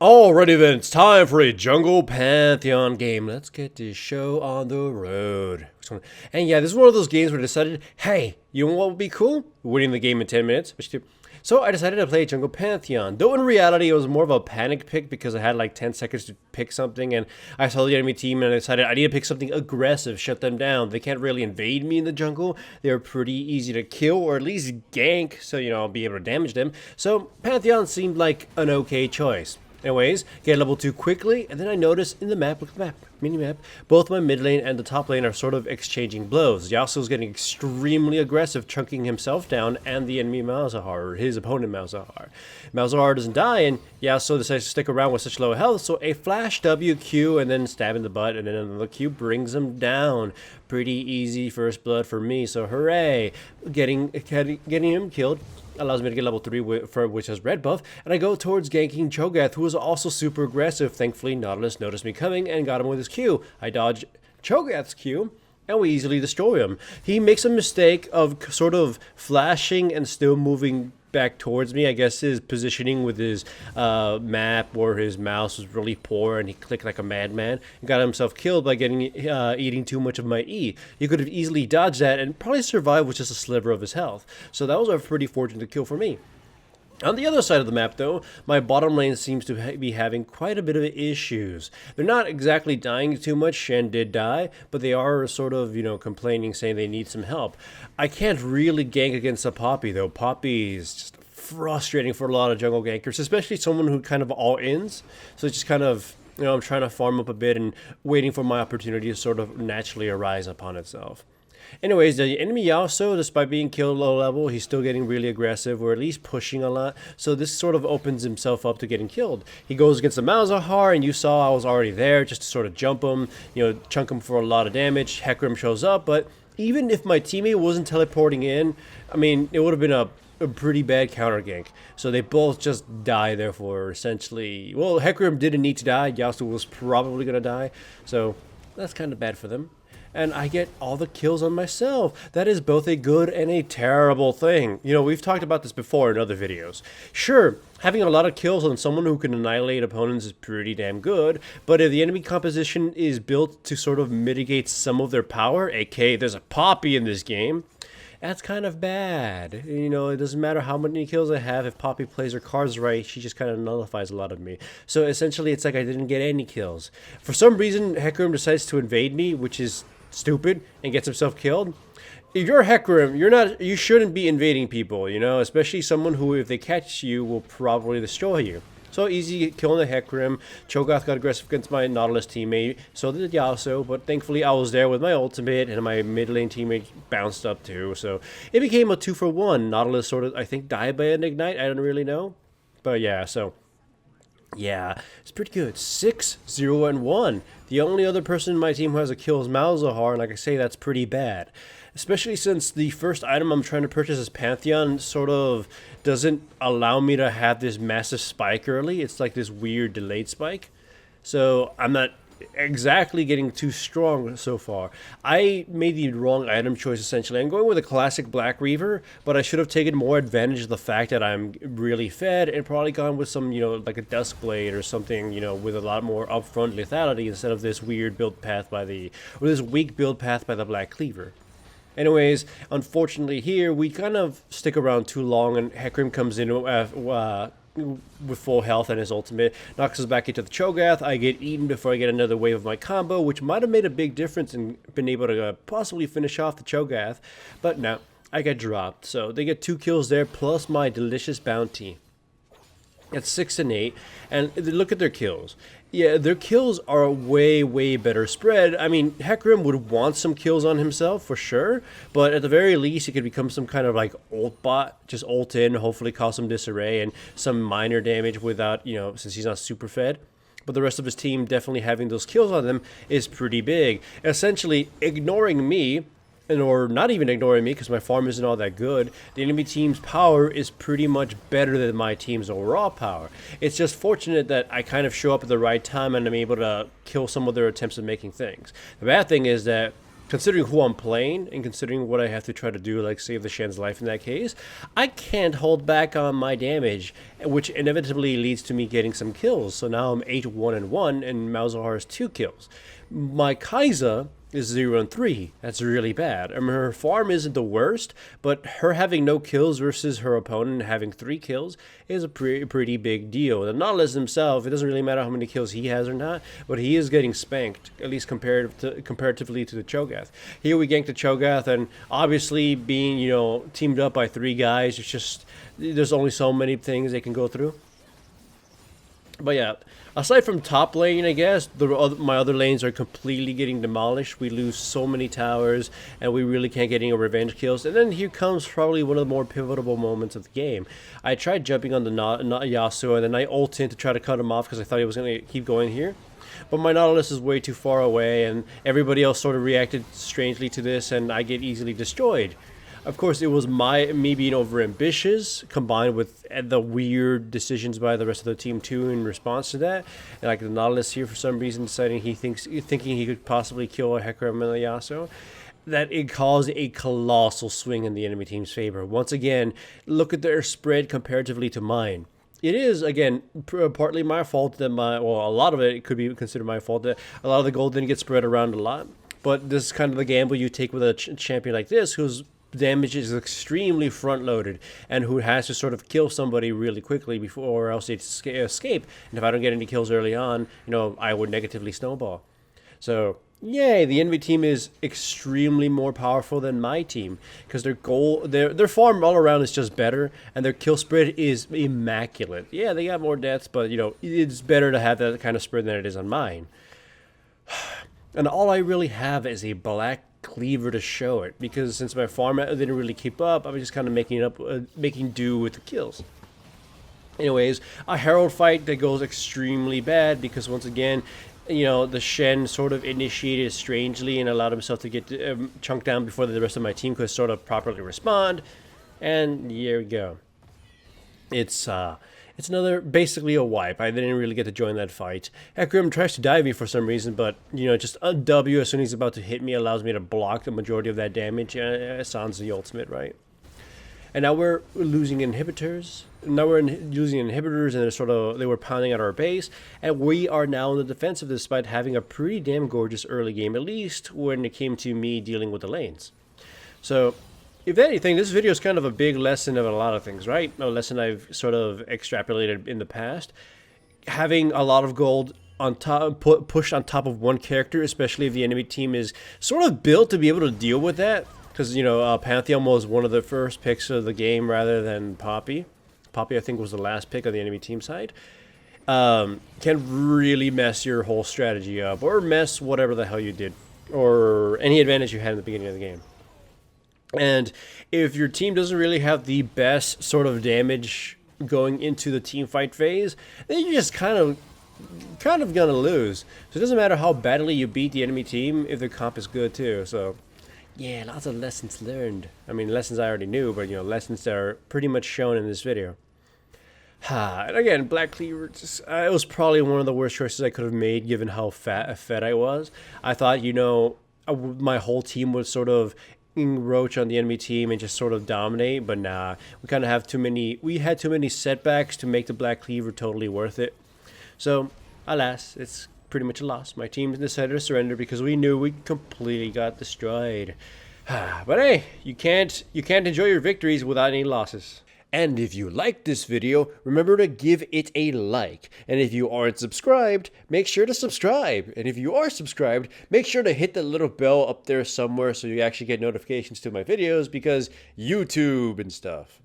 Alrighty then, it's time for a Jungle Pantheon game. Let's get this show on the road. And yeah, this is one of those games where I decided, hey, you know what would be cool? Winning the game in 10 minutes. So I decided to play Jungle Pantheon. Though in reality, it was more of a panic pick because I had like 10 seconds to pick something. And I saw the enemy team and I decided I need to pick something aggressive, shut them down. They can't really invade me in the jungle. They're pretty easy to kill or at least gank. So, I'll be able to damage them. So Pantheon seemed like an okay choice. Anyways, get level 2 quickly, and then I notice in the map, look at the map, mini-map, both my mid lane and the top lane are sort of exchanging blows. Yasuo's getting extremely aggressive, chunking himself down, and the enemy Malzahar, or his opponent Malzahar. Malzahar doesn't die, and Yasuo decides to stick around with such low health, so a flash WQ and then stab in the butt, and then another Q brings him down. Pretty easy first blood for me, so hooray! Getting him killed allows me to get level 3, which has red buff, and I go towards ganking Cho'Gath, who is also super aggressive. Thankfully, Nautilus noticed me coming and got him with his Q. I dodge Cho'Gath's Q, and we easily destroy him. He makes a mistake of sort of flashing and still moving back towards me. I guess his positioning with his map or his mouse was really poor, and he clicked like a madman and got himself killed by eating too much of my E. He could have easily dodged that and probably survived with just a sliver of his health. So that was a pretty fortunate kill for me. On the other side of the map, though, my bottom lane seems to be having quite a bit of issues. They're not exactly dying too much. Shen did die, but they are sort of, complaining, saying they need some help. I can't really gank against a Poppy, though. Poppy is just frustrating for a lot of jungle gankers, especially someone who kind of all-ins. So it's just kind of, I'm trying to farm up a bit and waiting for my opportunity to sort of naturally arise upon itself. Anyways, the enemy Yasuo, despite being killed low level, he's still getting really aggressive, or at least pushing a lot. So this sort of opens himself up to getting killed. He goes against the Malzahar, and you saw I was already there just to sort of jump him, chunk him for a lot of damage. Hecarim shows up, but even if my teammate wasn't teleporting in, it would have been a pretty bad counter gank. So they both just die, therefore, essentially. Well, Hecarim didn't need to die. Yasuo was probably going to die. So that's kind of bad for them. And I get all the kills on myself. That is both a good and a terrible thing. We've talked about this before in other videos. Sure, having a lot of kills on someone who can annihilate opponents is pretty damn good, but if the enemy composition is built to sort of mitigate some of their power, aka there's a Poppy in this game, that's kind of bad. It doesn't matter how many kills I have. If Poppy plays her cards right, she just kind of nullifies a lot of me. So essentially, it's like I didn't get any kills. For some reason, Hecarim decides to invade me, which is stupid, and gets himself killed. If you're Hecarim, you shouldn't be invading people, especially someone who, if they catch you, will probably destroy you. So easy killing the Hecarim. Cho'Gath got aggressive against my Nautilus teammate, so did Yasuo, but thankfully I was there with my ultimate, and my mid lane teammate bounced up too, so it became a 2-for-1. Nautilus sort of, I think, died by an ignite, I don't really know. But yeah, so yeah, it's pretty good. 6-0-1. The only other person in my team who has a kill is Malzahar, and like I say, that's pretty bad. Especially since the first item I'm trying to purchase is Pantheon sort of doesn't allow me to have this massive spike early. It's like this weird delayed spike. So I'm not exactly getting too strong so far. I made the wrong item choice essentially. I'm going with a classic Black Reaver, but I should have taken more advantage of the fact that I'm really fed and probably gone with some, like a Duskblade or something, with a lot more upfront lethality instead of this weird build path this weak build path by the Black Cleaver. Anyways, unfortunately here, we kind of stick around too long, and Hecarim comes in with full health and his ultimate, knocks us back into the Cho'Gath. I get eaten before I get another wave of my combo, which might have made a big difference and been able to possibly finish off the Cho'Gath, but no, I get dropped. So they get 2 kills there, plus my delicious bounty. It's 6 and 8, and look at their kills. Yeah, their kills are a way better spread. Hecarim would want some kills on himself for sure, but at the very least, he could become some kind of like ult bot, just ult in, hopefully cause some disarray and some minor damage without, since he's not super fed. But the rest of his team definitely having those kills on them is pretty big. Essentially, ignoring me, or not even ignoring me because my farm isn't all that good, the enemy team's power is pretty much better than my team's overall power. It's just fortunate that I kind of show up at the right time and I'm able to kill some of their attempts at making things. The bad thing is that considering who I'm playing and considering what I have to try to do, like save the Shen's life in that case, I can't hold back on my damage, which inevitably leads to me getting some kills. So now I'm 8-1-1 and Malzahar has 2 kills. My Kai'Sa is 0-3. That's really bad. I mean, her farm isn't the worst, but her having no kills versus her opponent having 3 kills is a pretty big deal. The Nautilus himself, it doesn't really matter how many kills he has or not, but he is getting spanked, at least comparatively to the Cho'Gath. Here we gank the Cho'Gath, and obviously being, teamed up by 3 guys, it's just, there's only so many things they can go through. But yeah, aside from top lane, I guess, my other lanes are completely getting demolished. We lose so many towers, and we really can't get any revenge kills. And then here comes probably one of the more pivotal moments of the game. I tried jumping on the Yasuo, and then I ult in to try to cut him off because I thought he was going to keep going here. But my Nautilus is way too far away, and everybody else sort of reacted strangely to this, and I get easily destroyed. Of course, it was me being overambitious, combined with the weird decisions by the rest of the team too in response to that. And like the Nautilus here, for some reason, deciding thinking he could possibly kill a Hecarim and a Yasuo, that it caused a colossal swing in the enemy team's favor. Once again, look at their spread comparatively to mine. It is, again, partly my fault that a lot of it could be considered my fault that a lot of the gold didn't get spread around a lot. But this is kind of the gamble you take with a champion like this, who's damage is extremely front loaded and who has to sort of kill somebody really quickly before or else they'd escape. And if I don't get any kills early on, I would negatively snowball. So yay, the enemy team is extremely more powerful than my team because their farm all around is just better and their kill spread is immaculate. Yeah, they got more deaths, but it's better to have that kind of spread than it is on mine. And all I really have is a black cleaver to show it, because since my farm didn't really keep up, I was just kind of making do with the kills. Anyways, a Herald fight that goes extremely bad because once again, the Shen sort of initiated strangely and allowed himself to get chunked down before the rest of my team could sort of properly respond. And here we go. It's another, basically a wipe. I didn't really get to join that fight. Hecarim tries to dive me for some reason, but, just a W as soon as he's about to hit me allows me to block the majority of that damage. Sounds the ultimate, right? And now we're losing inhibitors. Now we're losing inhibitors, and they were pounding at our base. And we are now in the defensive despite having a pretty damn gorgeous early game, at least when it came to me dealing with the lanes. So if anything, this video is kind of a big lesson of a lot of things, right? A lesson I've sort of extrapolated in the past. Having a lot of gold on top, pushed on top of one character, especially if the enemy team is sort of built to be able to deal with that. Because, Pantheon was one of the first picks of the game rather than Poppy. Poppy, I think, was the last pick on the enemy team side. Can really mess your whole strategy up, or mess whatever the hell you did, or any advantage you had in the beginning of the game. And if your team doesn't really have the best sort of damage going into the team fight phase, then you're just kind of gonna lose. So it doesn't matter how badly you beat the enemy team if their comp is good too. So yeah, lots of lessons learned. I mean, lessons I already knew, but lessons that are pretty much shown in this video. And again, Black Cleaver, it was probably one of the worst choices I could have made given how fed I was. I thought, my whole team would sort of roach on the enemy team and just sort of dominate, but nah, we had too many setbacks to make the Black Cleaver totally worth it. So alas, it's pretty much a loss. My team decided to surrender because we knew we completely got destroyed. But hey, you can't enjoy your victories without any losses. And if you liked this video, remember to give it a like. And if you aren't subscribed, make sure to subscribe. And if you are subscribed, make sure to hit the little bell up there somewhere so you actually get notifications to my videos, because YouTube and stuff.